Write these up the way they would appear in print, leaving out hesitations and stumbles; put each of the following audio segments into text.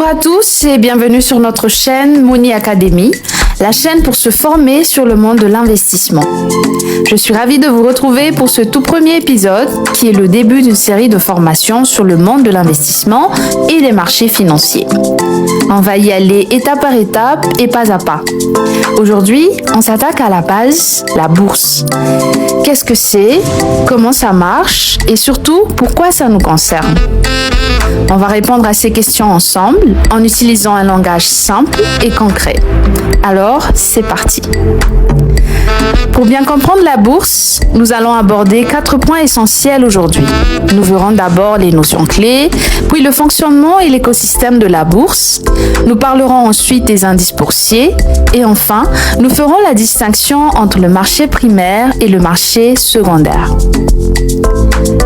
à tous et bienvenue sur notre chaîne Money Academy, la chaîne pour se former sur le monde de l'investissement. Je suis ravie de vous retrouver pour ce tout premier épisode qui est le début d'une série de formations sur le monde de l'investissement et des marchés financiers. On va y aller étape par étape et pas à pas. Aujourd'hui, on s'attaque à la base, la bourse. Qu'est-ce que c'est? Comment ça marche? Et surtout, pourquoi ça nous concerne? On va répondre à ces questions ensemble en utilisant un langage simple et concret. Alors, c'est parti. Pour bien comprendre la bourse, nous allons aborder 4 points essentiels aujourd'hui. Nous verrons d'abord les notions clés, puis le fonctionnement et l'écosystème de la bourse. Nous parlerons ensuite des indices boursiers et enfin, nous ferons la distinction entre le marché primaire et le marché secondaire.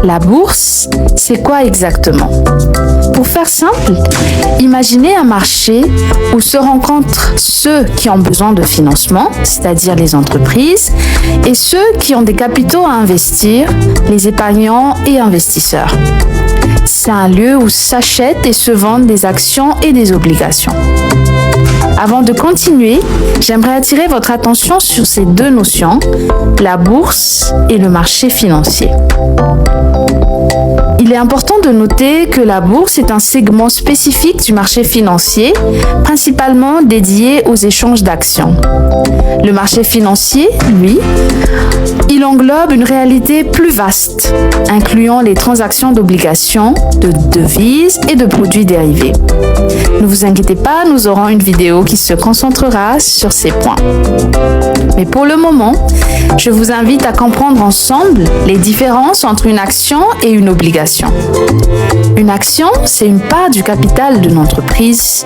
La bourse, c'est quoi exactement? Pour faire simple, imaginez un marché où se rencontrent ceux qui ont besoin de financement, c'est-à-dire les entreprises, et ceux qui ont des capitaux à investir, les épargnants et investisseurs. C'est un lieu où s'achètent et se vendent des actions et des obligations. Avant de continuer, j'aimerais attirer votre attention sur ces deux notions, la bourse et le marché financier. Il est important de noter que la bourse est un segment spécifique du marché financier, principalement dédié aux échanges d'actions. Le marché financier, lui, il englobe une réalité plus vaste, incluant les transactions d'obligations, de devises et de produits dérivés. Ne vous inquiétez pas, nous aurons une vidéo qui se concentrera sur ces points. Mais pour le moment, je vous invite à comprendre ensemble les différences entre une action et une obligation. Une action, c'est une part du capital d'une entreprise.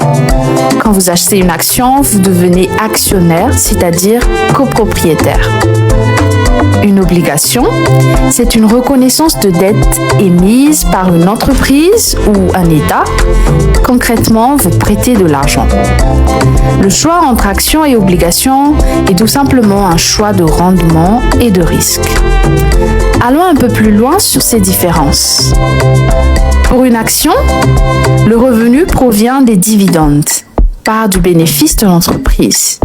Quand vous achetez une action, vous devenez actionnaire, c'est-à-dire copropriétaire. Une obligation, c'est une reconnaissance de dette émise par une entreprise ou un État. Concrètement, vous prêtez de l'argent. Le choix entre action et obligation est tout simplement un choix de rendement et de risque. Allons un peu plus loin sur ces différences. Pour une action, le revenu provient des dividendes, part du bénéfice de l'entreprise.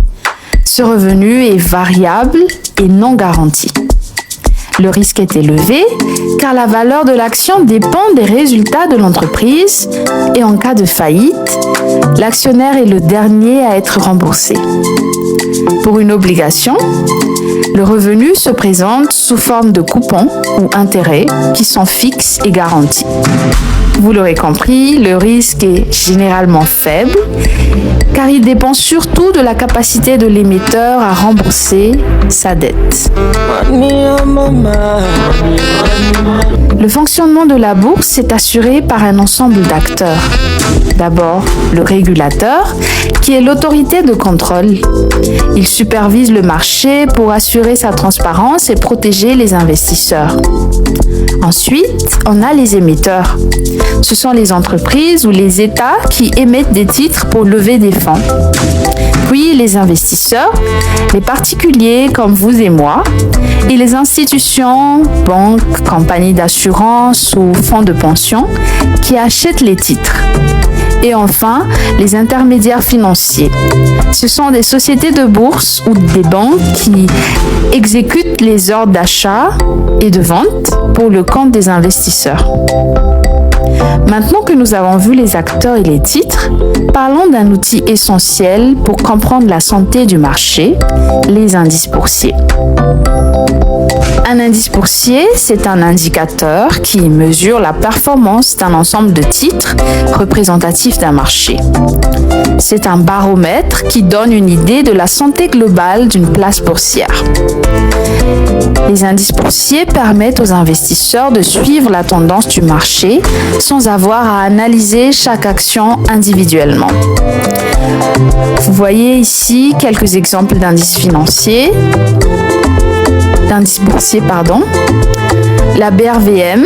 Ce revenu est variable et non garanti. Le risque est élevé car la valeur de l'action dépend des résultats de l'entreprise et en cas de faillite, l'actionnaire est le dernier à être remboursé. Pour une obligation, le revenu se présente sous forme de coupons ou intérêts qui sont fixes et garantis. Vous l'aurez compris, le risque est généralement faible car il dépend surtout de la capacité de l'émetteur à rembourser sa dette. Le fonctionnement de la bourse est assuré par un ensemble d'acteurs. D'abord, le régulateur, qui est l'autorité de contrôle. Il supervise le marché pour assurer sa transparence et protéger les investisseurs. Ensuite, on a les émetteurs. Ce sont les entreprises ou les États qui émettent des titres pour lever des fonds. Puis les investisseurs, les particuliers comme vous et moi, et les institutions, banques, compagnies d'assurance ou fonds de pension qui achètent les titres. Et enfin, les intermédiaires financiers. Ce sont des sociétés de bourse ou des banques qui exécutent les ordres d'achat et de vente pour le compte des investisseurs. Maintenant que nous avons vu les acteurs et les titres, parlons d'un outil essentiel pour comprendre la santé du marché, les indices boursiers. Un indice boursier, c'est un indicateur qui mesure la performance d'un ensemble de titres représentatifs d'un marché. C'est un baromètre qui donne une idée de la santé globale d'une place boursière. Les indices boursiers permettent aux investisseurs de suivre la tendance du marché sans avoir à analyser chaque action individuellement. Vous voyez ici quelques exemples d'indices financiers. La BRVM,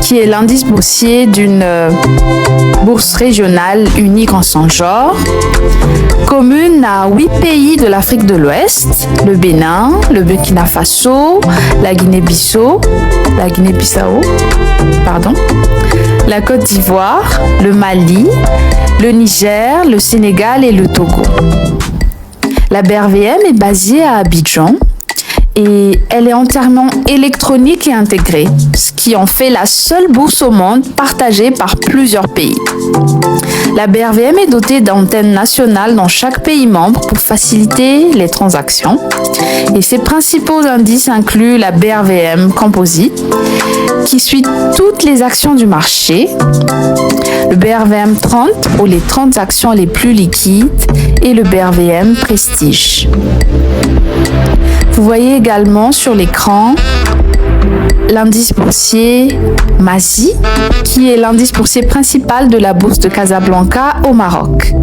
qui est l'indice boursier d'une bourse régionale unique en son genre, commune à 8 pays de l'Afrique de l'Ouest, le Bénin, le Burkina Faso, la Guinée-Bissau, la Côte d'Ivoire, le Mali, le Niger, le Sénégal et le Togo. La BRVM est basée à Abidjan et elle est entièrement électronique et intégrée, ce qui en fait la seule bourse au monde partagée par plusieurs pays. La BRVM est dotée d'antennes nationales dans chaque pays membre pour faciliter les transactions. Et ses principaux indices incluent la BRVM Composite, qui suit toutes les actions du marché, le BRVM 30 pour les 30 actions les plus liquides et le BRVM Prestige. Vous voyez également sur l'écran l'indice boursier MASI, qui est l'indice boursier principal de la bourse de Casablanca au Maroc.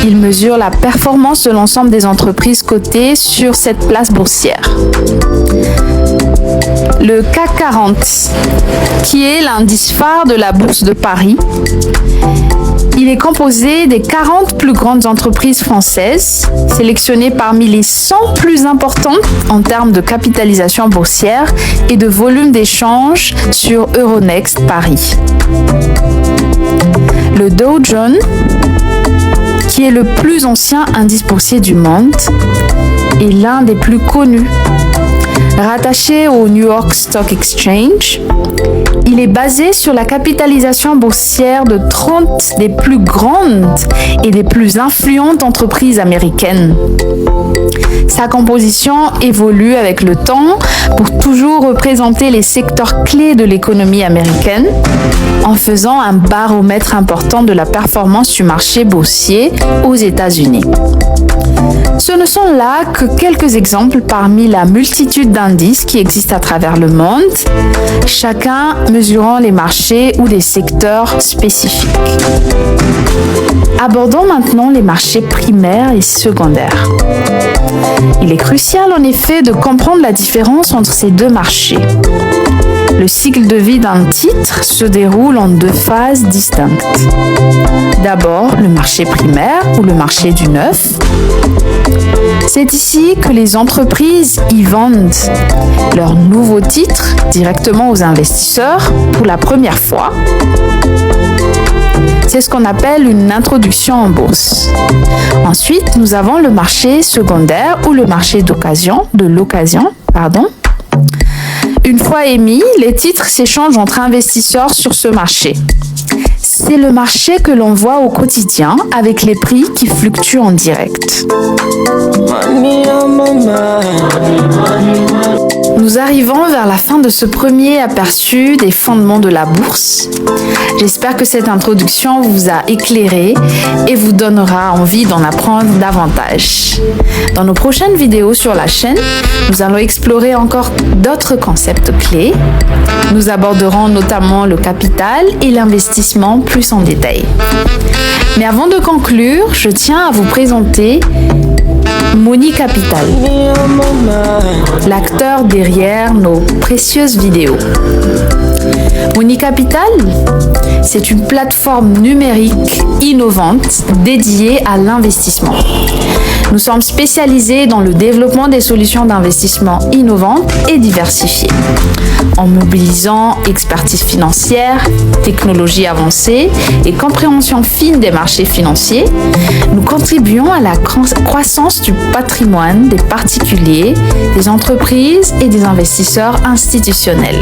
Il mesure la performance de l'ensemble des entreprises cotées sur cette place boursière. Le CAC 40, qui est l'indice phare de la bourse de Paris. Il est composé des 40 plus grandes entreprises françaises, sélectionnées parmi les 100 plus importantes en termes de capitalisation boursière et de volume d'échange sur Euronext Paris. Le Dow Jones, qui est le plus ancien indice boursier du monde, est l'un des plus connus. Rattaché au New York Stock Exchange, il est basé sur la capitalisation boursière de 30 des plus grandes et des plus influentes entreprises américaines. Sa composition évolue avec le temps pour toujours représenter les secteurs clés de l'économie américaine en faisant un baromètre important de la performance du marché boursier aux États-Unis. Ce ne sont là que quelques exemples parmi la multitude d'indices qui existent à travers le monde, chacun mesurant les marchés ou des secteurs spécifiques. Abordons maintenant les marchés primaires et secondaires. Il est crucial en effet de comprendre la différence entre ces deux marchés. Le cycle de vie d'un titre se déroule en deux phases distinctes. D'abord, le marché primaire ou le marché du neuf. C'est ici que les entreprises y vendent leurs nouveaux titres directement aux investisseurs pour la première fois. C'est ce qu'on appelle une introduction en bourse. Ensuite, nous avons le marché secondaire ou le marché de l'occasion. Une fois émis, les titres s'échangent entre investisseurs sur ce marché. C'est le marché que l'on voit au quotidien avec les prix qui fluctuent en direct. Nous arrivons vers la fin de ce premier aperçu des fondements de la bourse. J'espère que cette introduction vous a éclairé et vous donnera envie d'en apprendre davantage. Dans nos prochaines vidéos sur la chaîne, nous allons explorer encore d'autres concepts clés. Nous aborderons notamment le capital et l'investissement plus en détail. Mais avant de conclure, je tiens à vous présenter Money Capital, l'acteur derrière nos précieuses vidéos. Money Capital, c'est une plateforme numérique innovante dédiée à l'investissement. Nous sommes spécialisés dans le développement des solutions d'investissement innovantes et diversifiées. En mobilisant expertise financière, technologie avancée et compréhension fine des marchés financiers, nous contribuons à la croissance du patrimoine des particuliers, des entreprises et des investisseurs institutionnels.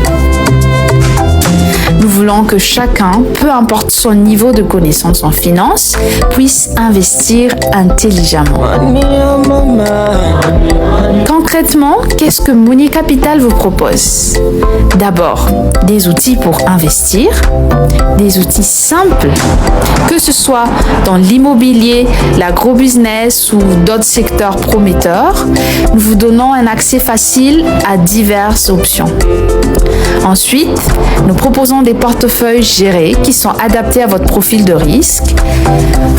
Nous voulons que chacun, peu importe son niveau de connaissance en finance, puisse investir intelligemment. Concrètement, qu'est-ce que Money Capital vous propose? D'abord, des outils pour investir, des outils simples, que ce soit dans l'immobilier, l'agrobusiness ou d'autres secteurs prometteurs. Nous vous donnons un accès facile à diverses options. Ensuite, nous proposons des portefeuilles gérés qui sont adaptés à votre profil de risque.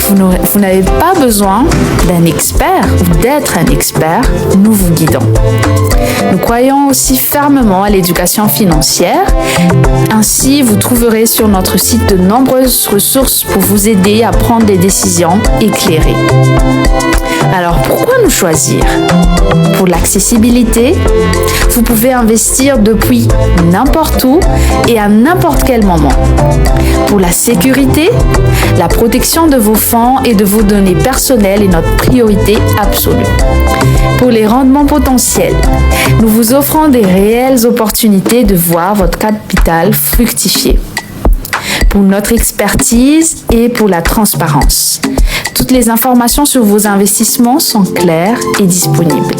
Vous n'avez pas besoin d'un expert ou d'être un expert, nous vous guidons. Nous croyons aussi fermement à l'éducation financière. Ainsi, vous trouverez sur notre site de nombreuses ressources pour vous aider à prendre des décisions éclairées. Alors, pourquoi nous choisir? Pour l'accessibilité, vous pouvez investir depuis n'importe n'importe où et à n'importe quel moment. Pour la sécurité, la protection de vos fonds et de vos données personnelles est notre priorité absolue. Pour les rendements potentiels, nous vous offrons des réelles opportunités de voir votre capital fructifier. Pour notre expertise et pour la transparence. Toutes les informations sur vos investissements sont claires et disponibles.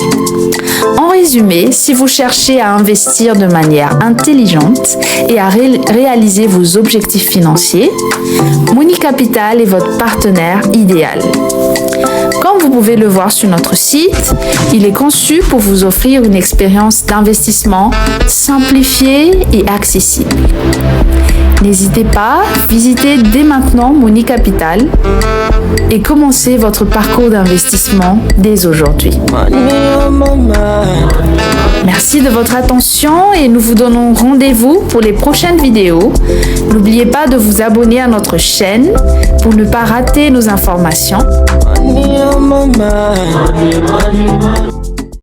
En résumé, si vous cherchez à investir de manière intelligente et à réaliser vos objectifs financiers, Money Capital est votre partenaire idéal. Comme vous pouvez le voir sur notre site, il est conçu pour vous offrir une expérience d'investissement simplifiée et accessible. N'hésitez pas, visitez dès maintenant Money Capital et commencez votre parcours d'investissement dès aujourd'hui. Merci de votre attention et nous vous donnons rendez-vous pour les prochaines vidéos. N'oubliez pas de vous abonner à notre chaîne pour ne pas rater nos informations.